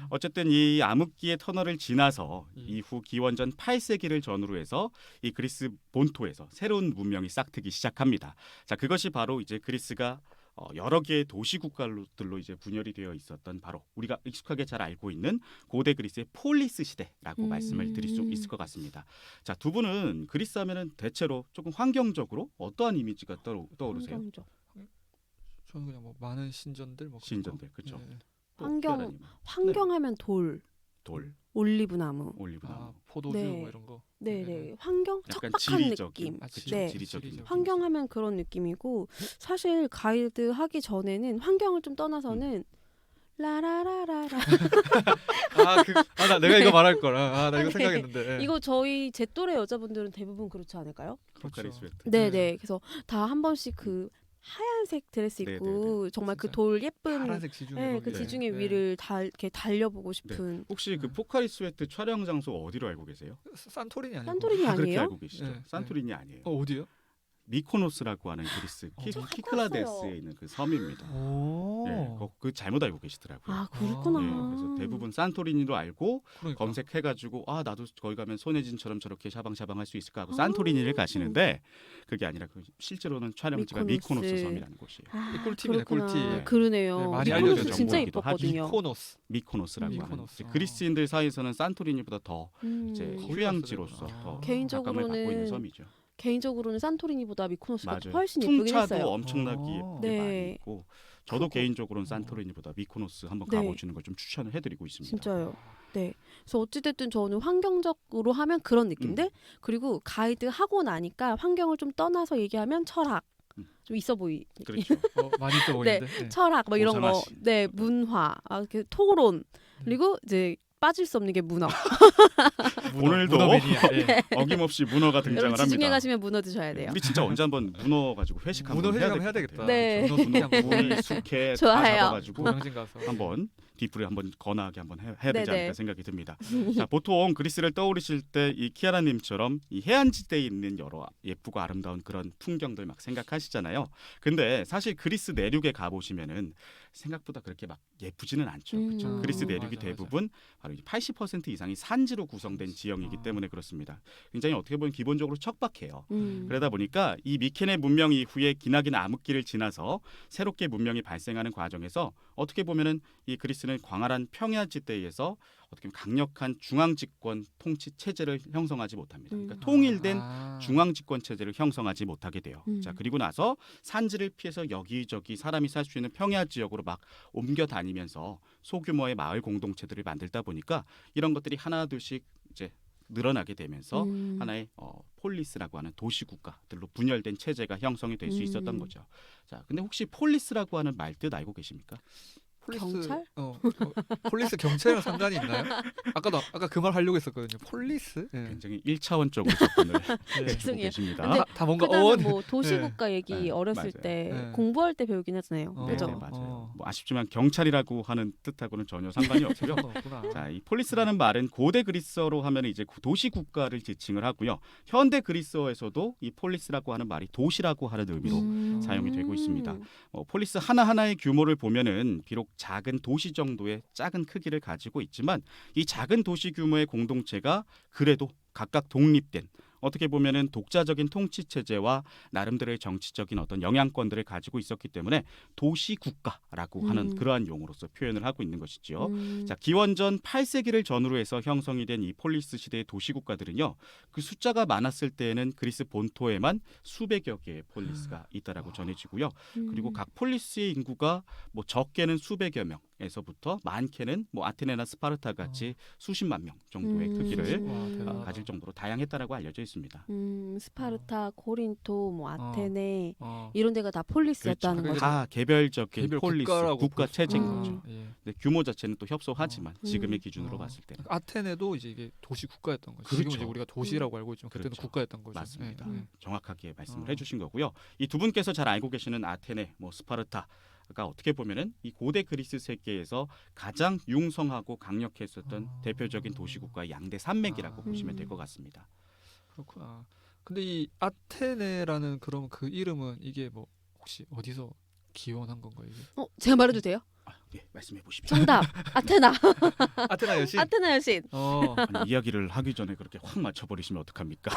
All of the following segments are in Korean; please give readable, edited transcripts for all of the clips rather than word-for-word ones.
어쨌든 이 암흑기의 터널을 지나서 이후 기원전 8세기를 전후로 해서 이 그리스 본토에서 새로운 문명이 싹트기 시작합니다. 자, 그것이 바로 이제 그리스가 여러 개의 도시 국가들로 이제 분열이 되어 있었던 바로 우리가 익숙하게 잘 알고 있는 고대 그리스의 폴리스 시대라고 말씀을 드릴 수 있을 것 같습니다. 자, 두 분은 그리스 하면은 대체로 조금 환경적으로 어떠한 이미지가 떠오르세요? 환경적. 저는 그냥 뭐 많은 신전들 뭐 신전들, 그렇죠. 네. 환경하면 돌, 올리브나무. 올리브나무, 포도주 네. 뭐 이런 거. 네네. 환경 약간 척박한 지리적인, 느낌. 그쵸, 네. 지리적인 환경하면 그런 느낌이고 사실 가이드 하기 전에는 환경을 좀 떠나서는 라라라라라 내가 네. 이거 말할 거라. 나 이거 네. 생각했는데. 네. 이거 저희 제 또래 여자분들은 대부분 그렇지 않을까요? 포카리 스웨트. 네네. 그래서 다 한 번씩 그 하얀색 드레스 입고 네네네. 정말 그 진짜. 돌 예쁜 파란색 지중해. 네, 거기. 그 지중해 네. 위를 이렇게 달려보고 싶은 혹시 그 네. 포카리 스웨트 촬영 장소 어디로 알고 계세요? 산토리니 아니고. 산토리니 그렇게 아니에요? 알고 계시죠? 네. 산토리니 아니에요. 어디요? 미코노스라고 하는 그리스 저 갔다 키클라데스에 왔어요. 있는 그 섬입니다. 오. 네, 그 잘못 알고 계시더라고요. 아 그렇구나. 네, 그래서 대부분 산토리니로 알고 그러니까. 검색해가지고 나도 거기 가면 손예진처럼 저렇게 샤방샤방할 수 있을까 하고 아. 산토리니를 가시는데 그게 아니라 실제로는 촬영지가 미코노스. 미코노스 섬이라는 곳이에요. 아, 꿀팁이네, 그렇구나. 꿀팁. 그러네요. 네, 많이 미코노스 알려진 진짜 정보이기도 하죠. 이뻤거든요. 미코노스. 미코노스라고 하는 미코노스. 이제 그리스인들 사이에서는 산토리니보다 더 이제 음. 휴양지로서 거기 더 갔어야 각광을 받고 있는 개인적으로는 섬이죠. 개인적으로는 산토리니보다 미코노스가 맞아요. 훨씬 예쁘긴 풍차도 했어요. 엄청나게 예쁘게 네. 많이 있고 저도 크고. 개인적으로는 산토리니보다 미코노스 한번 네. 가보시는 걸 좀 추천을 해드리고 있습니다. 진짜요. 네. 그래서 어찌됐든 저는 환경적으로 하면 그런 느낌들 그리고 가이드 하고 나니까 환경을 좀 떠나서 얘기하면 철학 좀 있어 보이. 그렇죠. 많이 있어 보이는데. 네. 철학 뭐 이런 거. 오상하시. 네, 문화, 그 토론 그리고 이제 빠질 수 없는 게 문어. 오늘도 문어 매니아. 예. 어김없이 문어가 등장을 여러분 지중해 합니다. 가시면 문어 드셔야 돼요. 우리 진짜 언제 한번 문어 가지고 회식 한번 문어 회식 한번 해야 해야 될 되겠다. 것 네. 같아요. 문어 그냥 오늘 숙회 다 좋아요. 잡아가지고 고명진 가서 한번 뒷불에 한번 건하게 한번 해야 되지 네네. 않을까 생각이 듭니다. 자, 보통 그리스를 떠오르실 때 이 키아라님처럼 이 해안지대에 있는 여러 예쁘고 아름다운 그런 풍경들 막 생각하시잖아요. 근데 사실 그리스 내륙에 가보시면은 생각보다 그렇게 막 예쁘지는 않죠. 그렇죠? 음. 그리스 내륙이 맞아. 대부분 바로 80% 이상이 산지로 구성된 지형이기 때문에 그렇습니다. 굉장히 어떻게 보면 기본적으로 척박해요. 그러다 보니까 이 미케네 문명 이후에 기나긴 암흑기를 지나서 새롭게 문명이 발생하는 과정에서 어떻게 보면은 이 그리스는 광활한 평야지대에서 어떻게 보면 강력한 중앙집권 통치 체제를 형성하지 못합니다. 그러니까 통일된 중앙집권 체제를 형성하지 못하게 돼요. 자, 그리고 나서 산지를 피해서 여기저기 사람이 살 수 있는 평야 지역으로 막 옮겨 다니면서 소규모의 마을 공동체들을 만들다 보니까 이런 것들이 하나둘씩 이제 늘어나게 되면서 하나의 폴리스라고 하는 도시 국가들로 분열된 체제가 형성이 될 수 있었던 거죠. 자, 근데 혹시 폴리스라고 하는 말 뜻 알고 계십니까? 경찰? 폴리스 경찰이랑 상관이 있나요? 아까 그 말 하려고 했었거든요. 폴리스? 네. 굉장히 1차원적으로 접근을 해주고 죄송해요. 계십니다. 근데 다 뭔가 그다음에 뭐 도시국가 얘기 네, 어렸을 맞아요. 때 네. 공부할 때 배우긴 하잖아요. 어. 그죠? 네, 맞아요. 뭐 아쉽지만 경찰이라고 하는 뜻하고는 전혀 상관이 없고요. 없구나. 자, 이 폴리스라는 말은 고대 그리스어로 하면 이제 도시 국가를 지칭을 하고요. 현대 그리스어에서도 이 폴리스라고 하는 말이 도시라고 하는 의미로 사용이 되고 있습니다. 폴리스 하나하나의 규모를 보면은 비록 작은 도시 정도의 작은 크기를 가지고 있지만 이 작은 도시 규모의 공동체가 그래도 각각 독립된 어떻게 보면은 독자적인 통치 체제와 나름대로의 정치적인 어떤 영향권들을 가지고 있었기 때문에 도시 국가라고 하는 그러한 용어로서 표현을 하고 있는 것이지요. 자, 기원전 8세기를 전후로 해서 형성이 된 이 폴리스 시대의 도시 국가들은요. 그 숫자가 많았을 때에는 그리스 본토에만 수백여 개의 폴리스가 있다라고 전해지고요. 그리고 각 폴리스의 인구가 뭐 적게는 수백여 명에서부터 많게는 뭐 아테네나 스파르타 같이 수십만 명 정도의 크기를 대단하다. 가질 정도로 다양했다라고 알려져 있습니다. 스파르타, 코린토, 뭐 아테네 어. 이런 데가 다 폴리스였다는 그렇죠. 거죠. 다 개별적인 개별 폴리스 국가라고 국가 볼 수- 체제인 음. 거죠. 예. 근데 규모 자체는 또 협소하지만 지금의 기준으로 어. 봤을 때는 아테네도 이제 이게 도시 국가였던 거죠. 그렇죠. 지금 이제 우리가 도시라고 알고 있지만 그때는 그렇죠. 국가였던 거죠. 맞습니다. 예. 정확하게 말씀을 어. 해주신 거고요. 이 두 분께서 잘 알고 계시는 아테네, 뭐 스파르타가 어떻게 보면은 이 고대 그리스 세계에서 가장 융성하고 강력했었던 대표적인 도시국가의 양대 산맥이라고 보시면 될 것 같습니다. 그렇구나. 근데 이 아테네라는 그럼 그 이름은 이게 뭐 혹시 어디서 기원한 건가요? 이게? 제가 말해도 돼요? 예, 말씀해 보십시오. 정답. 아테나. 아테나 여신. 아테나 여신. 아니, 이야기를 하기 전에 그렇게 확 맞춰버리시면 어떡합니까?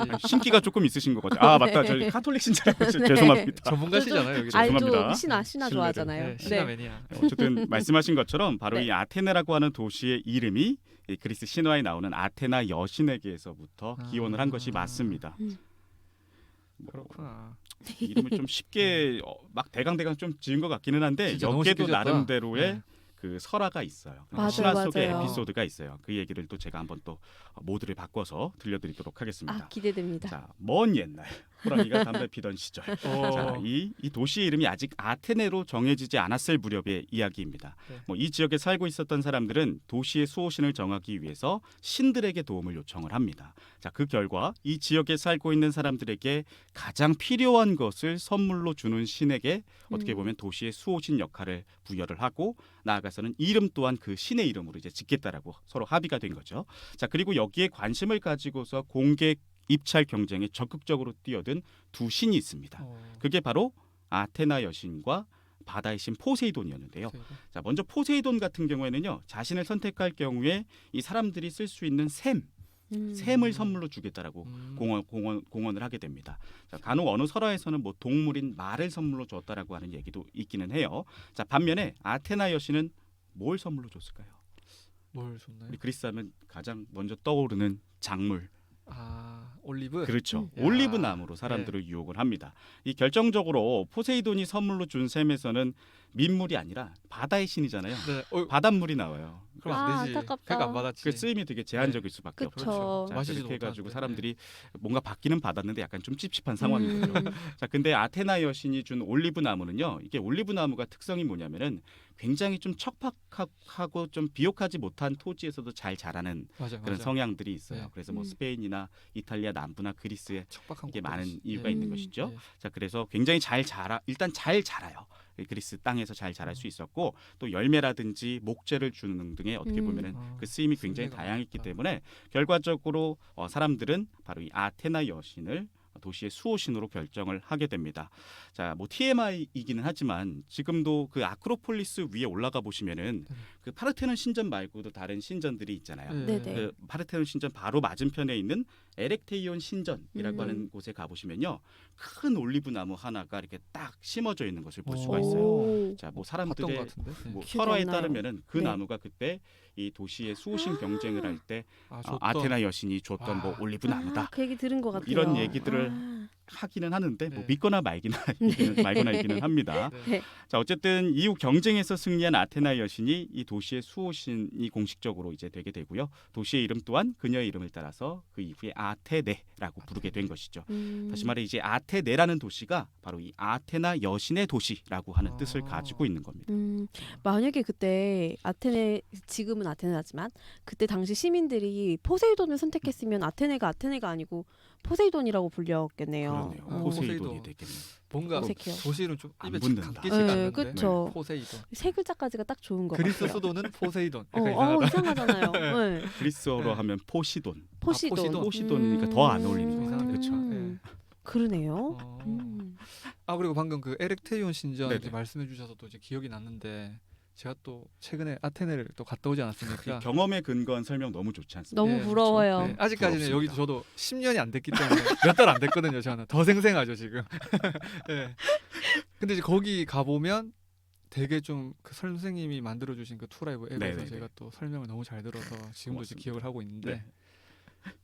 역시 신기가 조금 있으신 것 같아요. 아 맞다, 저희 카톨릭 신자라고 해서 죄송합니다. 전문가시잖아요 여기. 죄송합니다. 알죠. 신화 신뢰를. 좋아하잖아요. 네, 신화 매니아. 어쨌든 말씀하신 것처럼 바로 네. 이 아테네라고 하는 도시의 이름이 이 그리스 신화에 나오는 아테나 여신에게서부터 기원을 한 것이 맞습니다. 뭐, 그렇구나. 이름을 좀 쉽게 막 대강대강 좀 지은 것 같기는 한데 진짜 너무 여기에도 쉽게 지었다. 나름대로의 네. 그 설화가 있어요. 맞아요, 신화 속의 맞아요. 에피소드가 있어요. 그 얘기를 또 제가 한번 또 모드를 바꿔서 들려드리도록 하겠습니다. 아 기대됩니다. 자, 먼 옛날 호랑이가 담배 피던 시절. 어. 자, 이 도시의 이름이 아직 아테네로 정해지지 않았을 무렵의 이야기입니다. 네. 뭐 이 지역에 살고 있었던 사람들은 도시의 수호신을 정하기 위해서 신들에게 도움을 요청을 합니다. 자, 그 결과 이 지역에 살고 있는 사람들에게 가장 필요한 것을 선물로 주는 신에게 어떻게 보면 도시의 수호신 역할을 부여를 하고 나아가서는 이름 또한 그 신의 이름으로 이제 짓겠다라고 서로 합의가 된 거죠. 자, 그리고 여기에 관심을 가지고서 공개 입찰 경쟁에 적극적으로 뛰어든 두 신이 있습니다. 그게 바로 아테나 여신과 바다의 신 포세이돈이었는데요. 자, 먼저 포세이돈 같은 경우에는요, 자신을 선택할 경우에 이 사람들이 쓸 수 있는 샘을 선물로 주겠다라고 공언을 하게 됩니다. 자, 간혹 어느 설화에서는 뭐 동물인 말을 선물로 줬다라고 하는 얘기도 있기는 해요. 자, 반면에 아테나 여신은 뭘 선물로 줬을까요? 뭘 줬나요? 우리 그리스 하면 가장 먼저 떠오르는 작물. 아 올리브. 그렇죠. 야. 올리브 나무로 사람들을 유혹을 합니다. 이 결정적으로 포세이돈이 선물로 준 샘에서는 민물이 아니라 바다의 신이잖아요. 네. 바닷물이 나와요. 그럼 아, 안 되지. 안타깝다. 그러니까 안 받았지. 그 쓰임이 되게 제한적일 수밖에 그쵸. 없죠. 자, 마시지도 그렇게 해가지고 못하는데. 사람들이 뭔가 받기는 받았는데 약간 좀 찝찝한 상황인 거죠. 음. 자, 근데 아테나 여신이 준 올리브 나무는요. 이게 올리브 나무가 특성이 뭐냐면은 굉장히 좀 척박하고 좀 비옥하지 못한 토지에서도 잘 자라는 맞아, 그런 맞아. 성향들이 있어요. 네. 그래서 뭐 스페인이나 이탈리아 남부나 그리스에 척박한 이게 곳들이 많은 있지. 이유가 예. 있는 것이죠. 예. 자, 그래서 굉장히 일단 잘 자라요. 그리스 땅에서 잘 자랄 수 있었고 또 열매라든지 목재를 주는 등의 어떻게 보면은 그 쓰임이 굉장히 쓰임새가 다양했기 많았다. 때문에 결과적으로 사람들은 바로 이 아테나 여신을 도시의 수호신으로 결정을 하게 됩니다. 자, 뭐 TMI이기는 하지만 지금도 그 아크로폴리스 위에 올라가 보시면은 네. 그 파르테논 신전 말고도 다른 신전들이 있잖아요. 네. 네네. 그 파르테논 신전 바로 맞은편에 있는 에렉테이온 신전이라고 음. 하는 곳에 가보시면요, 큰 올리브 나무 하나가 이렇게 딱 심어져 있는 것을 볼 수가 오. 있어요. 오. 자, 뭐 봤던 사람들의 것 같은데. 네. 뭐 기억이 설화에 안 나요. 따르면은 그 네. 나무가 그때 이 도시의 수호신 경쟁을 할 때 줬던. 아테나 여신이 줬던 와. 뭐 올리브 나무다 아, 그 얘기 들은 것 뭐 같아요. 이런 얘기들을 아. 하기는 하는데 뭐 네. 믿거나 말거나 이기는 합니다. 네. 자, 어쨌든 이후 경쟁에서 승리한 아테나 여신이 이 도시의 수호신이 공식적으로 이제 되게 되고요. 도시의 이름 또한 그녀의 이름을 따라서 그 이후에 아테네라고 부르게 된 것이죠. 다시 말해 이제 아테네라는 도시가 바로 이 아테나 여신의 도시라고 하는 뜻을 가지고 있는 겁니다. 만약에 그때 아테네, 지금은 아테네지만 그때 당시 시민들이 포세이돈을 선택했으면 아테네가 아니고 포세이돈이라고 불렸겠네요. 그러네요. 어. 포세이돈이 포세이돈. 되겠네요. 뭔가 어색해요. 도시는 좀 안 입에 붙는다. 감기지가 네, 않는데. 그쵸. 포세이돈. 세 글자까지가 딱 좋은 것 그리스 같아요. 수도는 포세이돈. 약간 이상하다. 이상하잖아요. 네. 그리스어로 네. 하면 포시돈. 포시돈. 포시돈이니까 더 안 어울리는 거죠. 이상하네. 그렇죠. 네. 그러네요. 어. 음. 아 그리고 방금 그 에렉테이온 신전 네네. 이제 말씀해 주셔서 또 이제 기억이 났는데 제가 또 최근에 아테네를 또 갔다 오지 않았습니까? 경험에 근거한 설명 너무 좋지 않습니까? 너무 예, 부러워요. 네, 아직까지는 부럽습니다. 여기 저도 10년이 안 됐기 때문에 몇 달 안 됐거든요. 저는 더 생생하죠 지금. 네. 근데 이제 거기 가 보면 되게 좀 그 선생님이 만들어 주신 그 투라이브 앱에서 네네네. 제가 또 설명을 너무 잘 들어서 지금도 이제 고맙습니다. 기억을 하고 있는데 네.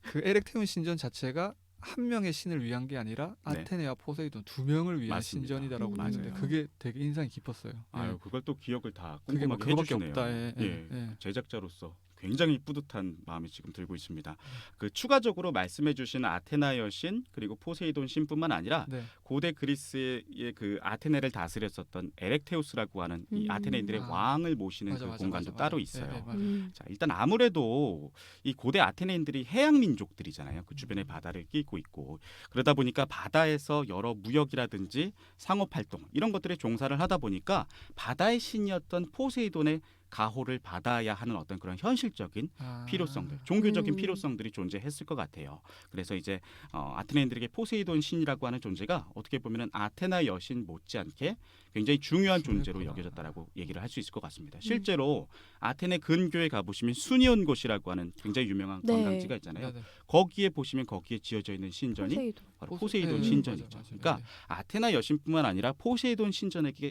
그 에렉테온 신전 자체가 한 명의 신을 위한 게 아니라 네. 아테네와 포세이돈 두 명을 위한 맞습니다. 신전이다라고 맞아요. 보는데 그게 되게 인상이 깊었어요. 아유, 그걸 또 기억을 다 그게 뭐 꼼꼼하게 그거밖에 해주시네요. 없다. 예, 예, 예. 예. 제작자로서 굉장히 뿌듯한 마음이 지금 들고 있습니다. 그 추가적으로 말씀해주신 아테나 여신 그리고 포세이돈 신뿐만 아니라 네. 고대 그리스의 그 아테네를 다스렸었던 에렉테우스라고 하는 이 아테네인들의 아. 왕을 모시는 맞아, 그 맞아, 공간도 맞아, 따로 맞아. 있어요. 예, 예, 맞아. 자, 일단 아무래도 이 고대 아테네인들이 해양 민족들이잖아요. 그 주변에 바다를 끼고 있고 그러다 보니까 바다에서 여러 무역이라든지 상업 활동 이런 것들에 종사를 하다 보니까 바다의 신이었던 포세이돈의 가호를 받아야 하는 어떤 그런 현실적인 아. 필요성들, 종교적인 음. 필요성들이 존재했을 것 같아요. 그래서 이제 아테네인들에게 포세이돈 신이라고 하는 존재가 어떻게 보면은 아테나 여신 못지않게 굉장히 중요한 존재로 그렇구나. 여겨졌다라고 얘기를 할 수 있을 것 같습니다. 실제로 아테네 근교에 가보시면 수니온곳이라고 하는 굉장히 유명한 네. 관광지가 있잖아요. 네네. 거기에 보시면 거기에 지어져 있는 신전이 포세이돈. 바로 포세이돈 네, 신전이죠. 맞아, 맞아. 그러니까 네. 아테나 여신뿐만 아니라 포세이돈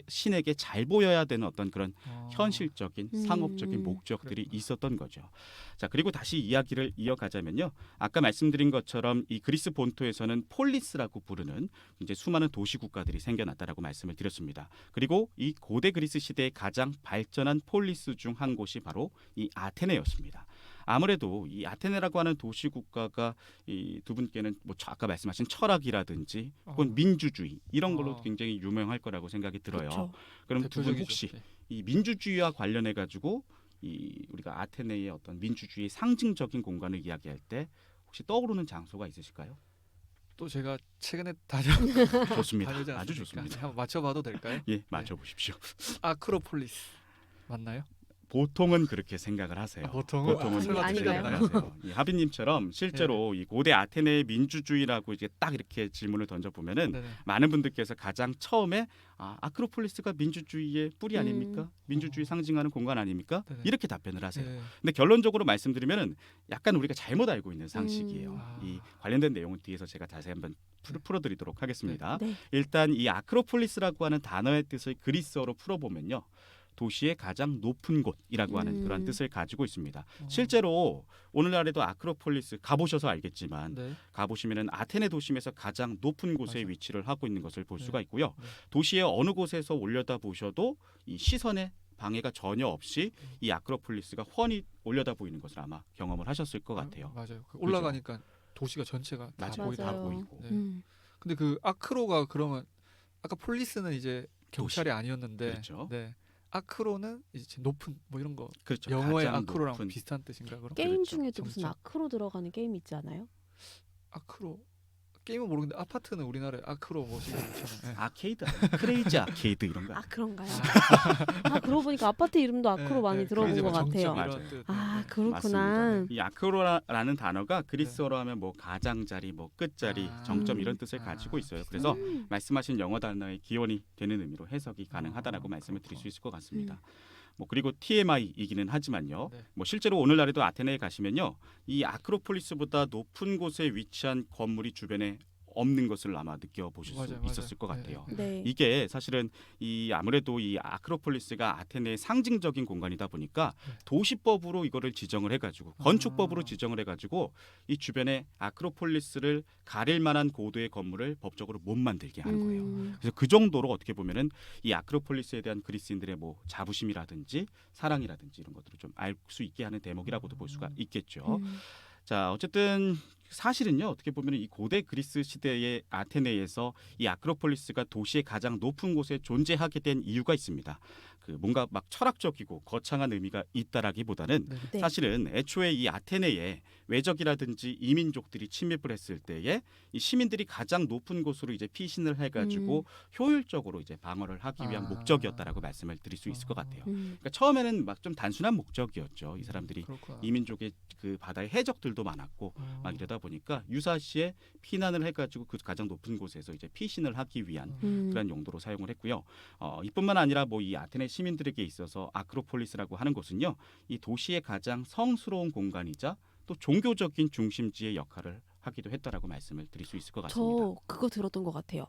신에게 잘 보여야 되는 어떤 그런 어. 현실적인 상업적인 목적들이 그랬구나. 있었던 거죠. 자, 그리고 다시 이야기를 이어가자면요. 아까 말씀드린 것처럼 이 그리스 본토에서는 폴리스라고 부르는 이제 수많은 도시 국가들이 생겨났다라고 말씀을 드렸습니다. 그리고 이 고대 그리스 시대의 가장 발전한 폴리스 중 한 곳이 바로 이 아테네였습니다. 아무래도 이 아테네라고 하는 도시 국가가 이 두 분께는 뭐 아까 말씀하신 철학이라든지 혹은 민주주의 이런 걸로 굉장히 유명할 거라고 생각이 들어요. 그렇죠. 그럼 두 분 대표적이죠. 혹시 네. 이 민주주의와 관련해 가지고 이 우리가 아테네의 어떤 민주주의 상징적인 공간을 이야기할 때 혹시 떠오르는 장소가 있으실까요? 또 제가 최근에 좋습니다. 다녀오지 아주 않았습니까? 좋습니다. 한번 맞춰봐도 될까요? 예, 맞춰 보십시오. 아크로폴리스 맞나요? 보통은 그렇게 생각을 하세요. 보통은? 보통은 설마 그렇게 아닌가요? 생각을 하세요. 이 하빈님처럼 실제로 이 고대 아테네의 민주주의라고 이제 딱 이렇게 질문을 던져 보면은 네네. 많은 분들께서 가장 처음에 아크로폴리스가 민주주의의 뿌리 아닙니까? 민주주의 상징하는 공간 아닙니까? 네네. 이렇게 답변을 하세요. 네. 근데 결론적으로 말씀드리면은 약간 우리가 잘못 알고 있는 상식이에요. 아. 이 관련된 내용은 뒤에서 제가 자세히 한번 풀어드리도록 하겠습니다. 네. 일단 이 아크로폴리스라고 하는 단어의 뜻을 그리스어로 풀어보면요. 도시의 가장 높은 곳이라고 하는 그런 뜻을 가지고 있습니다. 실제로 오늘날에도 아크로폴리스 가보셔서 알겠지만 네. 가보시면은 아테네 도심에서 가장 높은 곳에 맞아요. 위치를 하고 있는 것을 볼 네. 수가 있고요. 네. 도시의 어느 곳에서 올려다 보셔도 이 시선에 방해가 전혀 없이 이 아크로폴리스가 훤히 올려다 보이는 것을 아마 경험을 하셨을 것 같아요. 맞아요. 그 올라가니까 도시가 전체가 다 맞아요. 보이더라고요. 다 맞아요. 보이고. 네. 근데 그 아크로가 그러면 아까 폴리스는 이제 경찰이 아니었는데 그렇죠. 네. 아크로는 이제 높은 뭐 이런 거 그렇죠. 영어의 가장 아크로랑 높은 비슷한 뜻인가 그럼? 게임 그렇죠. 중에도 무슨 정점. 아크로 들어가는 게임 있지 않아요? 아크로 게임은 모르겠는데 아파트는 우리나라에 아크로 뭐시고 있잖아요. 네. 아케이드, 크레이지 아케이드 이런 거. 아 그런가요? 그러고 보니까 아파트 이름도 아크로 네, 많이 네. 들어본 이제 것 뭐 정점 같아요. 맞아요. 이런 뜻. 아 네. 그렇구나. 맞습니다. 이 아크로라는 단어가 그리스어로 하면 뭐 가장자리, 뭐 끝자리, 아. 정점 이런 뜻을 가지고 있어요. 그래서 음. 말씀하신 영어 단어의 기원이 되는 의미로 해석이 가능하다라고 말씀을 드릴 수 있을 것 같습니다. 뭐 그리고 TMI이기는 하지만요. 네. 뭐 실제로 오늘날에도 아테네에 가시면요, 이 아크로폴리스보다 높은 곳에 위치한 건물이 주변에 없는 것을 아마 느껴보실 수 맞아요, 있었을 것 맞아요. 같아요. 네. 네. 이게 사실은 이 아무래도 이 아크로폴리스가 아테네의 상징적인 공간이다 보니까 네. 도시법으로 이거를 지정을 해가지고 건축법으로 지정을 해가지고 이 주변에 아크로폴리스를 가릴 만한 고도의 건물을 법적으로 못 만들게 하는 거예요. 그래서 그 정도로 어떻게 보면은 이 아크로폴리스에 대한 그리스인들의 뭐 자부심이라든지 사랑이라든지 이런 것들을 좀 알 수 있게 하는 대목이라고도 볼 수가 있겠죠. 자, 어쨌든 사실은요, 어떻게 보면 이 고대 그리스 시대의 아테네에서 이 아크로폴리스가 도시의 가장 높은 곳에 존재하게 된 이유가 있습니다. 그 뭔가 막 철학적이고 거창한 의미가 있다라기보다는 네. 네. 사실은 애초에 이 아테네에 외적이라든지 이민족들이 침입을 했을 때에 이 시민들이 가장 높은 곳으로 이제 피신을 해가지고 효율적으로 이제 방어를 하기 위한 아. 목적이었다라고 말씀을 드릴 수 있을 것 같아요. 음. 그러니까 처음에는 막 좀 단순한 목적이었죠. 이 사람들이 그렇구나. 이민족의 그 바다의 해적들도 많았고 막 이러다 보니까 유사시에 피난을 해가지고 그 가장 높은 곳에서 이제 피신을 하기 위한 그런 용도로 사용을 했고요. 이뿐만 아니라 뭐 이 아테네 시민들에게 있어서 아크로폴리스라고 하는 곳은요, 이 도시의 가장 성스러운 공간이자 또 종교적인 중심지의 역할을 하기도 했다라고 말씀을 드릴 수 있을 것 같습니다. 저 그거 들었던 것 같아요.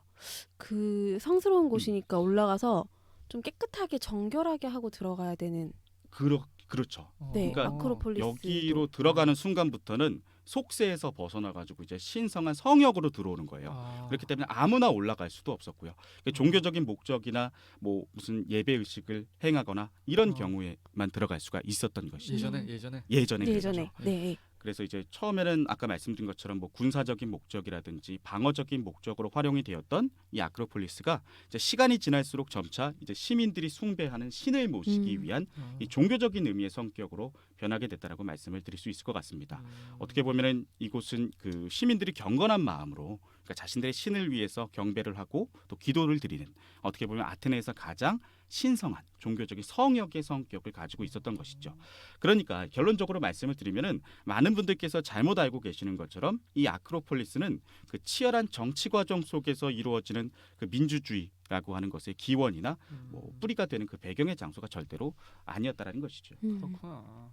그 성스러운 곳이니까 올라가서 좀 깨끗하게 정결하게 하고 들어가야 되는. 그렇죠. 네, 그러니까 아크로폴리스. 여기로 들어가는 순간부터는 속세에서 벗어나가지고 이제 신성한 성역으로 들어오는 거예요. 그렇기 때문에 아무나 올라갈 수도 없었고요. 그러니까 종교적인 목적이나 뭐 무슨 예배 의식을 행하거나 이런 경우에만 들어갈 수가 있었던 것이죠. 예전에 예전에 예전에. 그랬죠. 네. 그래서 이제 처음에는 아까 말씀드린 것처럼 뭐 군사적인 목적이라든지 방어적인 목적으로 활용이 되었던 이 아크로폴리스가 이제 시간이 지날수록 점차 이제 시민들이 숭배하는 신을 모시기 위한 이 종교적인 의미의 성격으로 변하게 됐다라고 말씀을 드릴 수 있을 것 같습니다. 어떻게 보면은 이곳은 그 시민들이 경건한 마음으로 그러니까 자신들의 신을 위해서 경배를 하고 또 기도를 드리는 어떻게 보면 아테네에서 가장 신성한 종교적인 성역의 성격을 가지고 있었던 것이죠. 그러니까 결론적으로 말씀을 드리면은 많은 분들께서 잘못 알고 계시는 것처럼 이 아크로폴리스는 그 치열한 정치 과정 속에서 이루어지는 그 민주주의 폴리스라고 하는 것의 기원이나 뭐 뿌리가 되는 그 배경의 장소가 절대로 아니었다라는 것이죠. 그렇구나.